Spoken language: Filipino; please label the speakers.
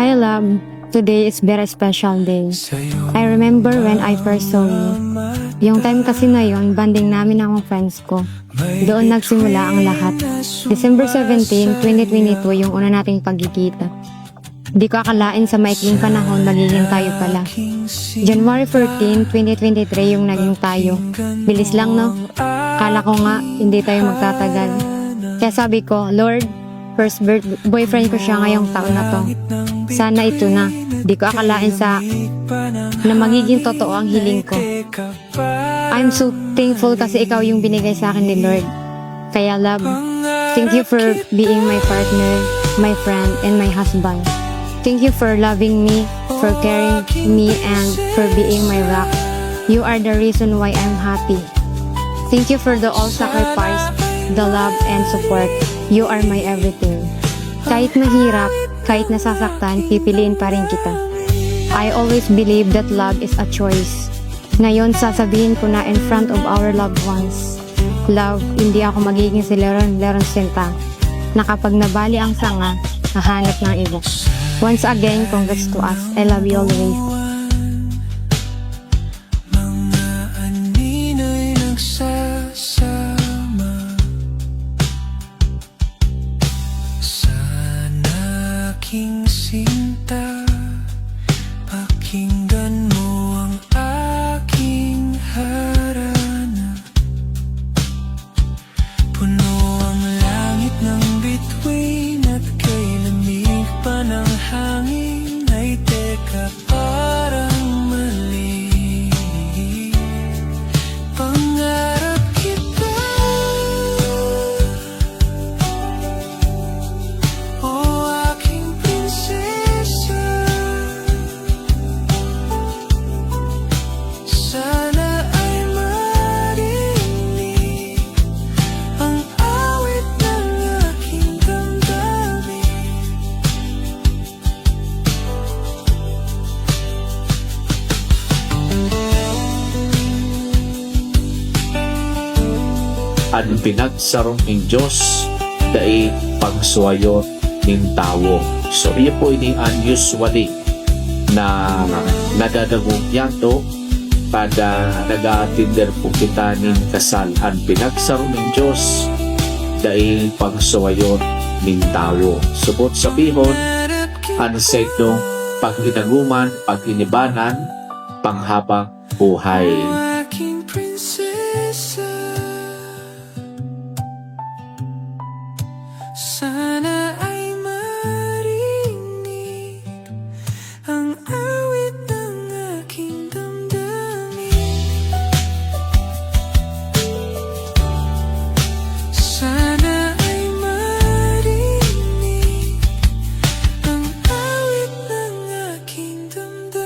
Speaker 1: My love, today is very special day. I remember when I first saw you. Yung time kasi na yon, banding namin akong friends ko. Doon nagsimula ang lahat. December 17, 2022 yung una nating pagkikita. Di ko akalain sa maikling panahon magiging tayo pala. January 14, 2023 yung naging tayo. Bilis lang, no? Kala ko nga hindi tayo magtatagal. Kaya sabi ko, Lord, first boyfriend ko siya ngayong taon na to. Sana ito na. Di ko akalain na magiging totoo ang hiling ko. I'm so thankful kasi ikaw yung binigay sa akin ni Lord. Kaya love, thank you for being my partner, my friend, and my husband. Thank you for loving me, for caring me, and for being my rock. You are the reason why I'm happy. Thank you for the all sacrifice, the love and support. You are my everything. Kahit mahirap, kahit nasasaktan, pipiliin pa rin kita. I always believe that love is a choice. Ngayon, sasabihin ko na in front of our loved ones. Love, hindi ako magiging si Leron Sinta, na kapag nabali ang sanga, hahanap ng iba. Once again, congrats to us. I love you always.
Speaker 2: Mga anina'y nagsasama. Sana aking sinta, pakinggan mo ang aking harana. Puno ang langit ng bituin at kay lamig pa ng hangin ay teka parang mali. Pangarap kita, o aking prinsesa. Sana ay marinig ang awit ng aking damdamin.
Speaker 3: Ang pinagsarong ng Diyos dai pagsuwayot ng tao. So iya po ini unusually na nadadagong yanto kada nag-aatinder po kita ng kasal. Ang pinagsarong ng Diyos dai pagsuwayot ng tao. Subot sabihon ang seto pagkinaguman, pagkinibanan, panghabang buhay.
Speaker 2: Aking prinsesa, sana ay marinig ang awit ng aking damdamin. Sana ay marinig ang awit ng aking damdamin.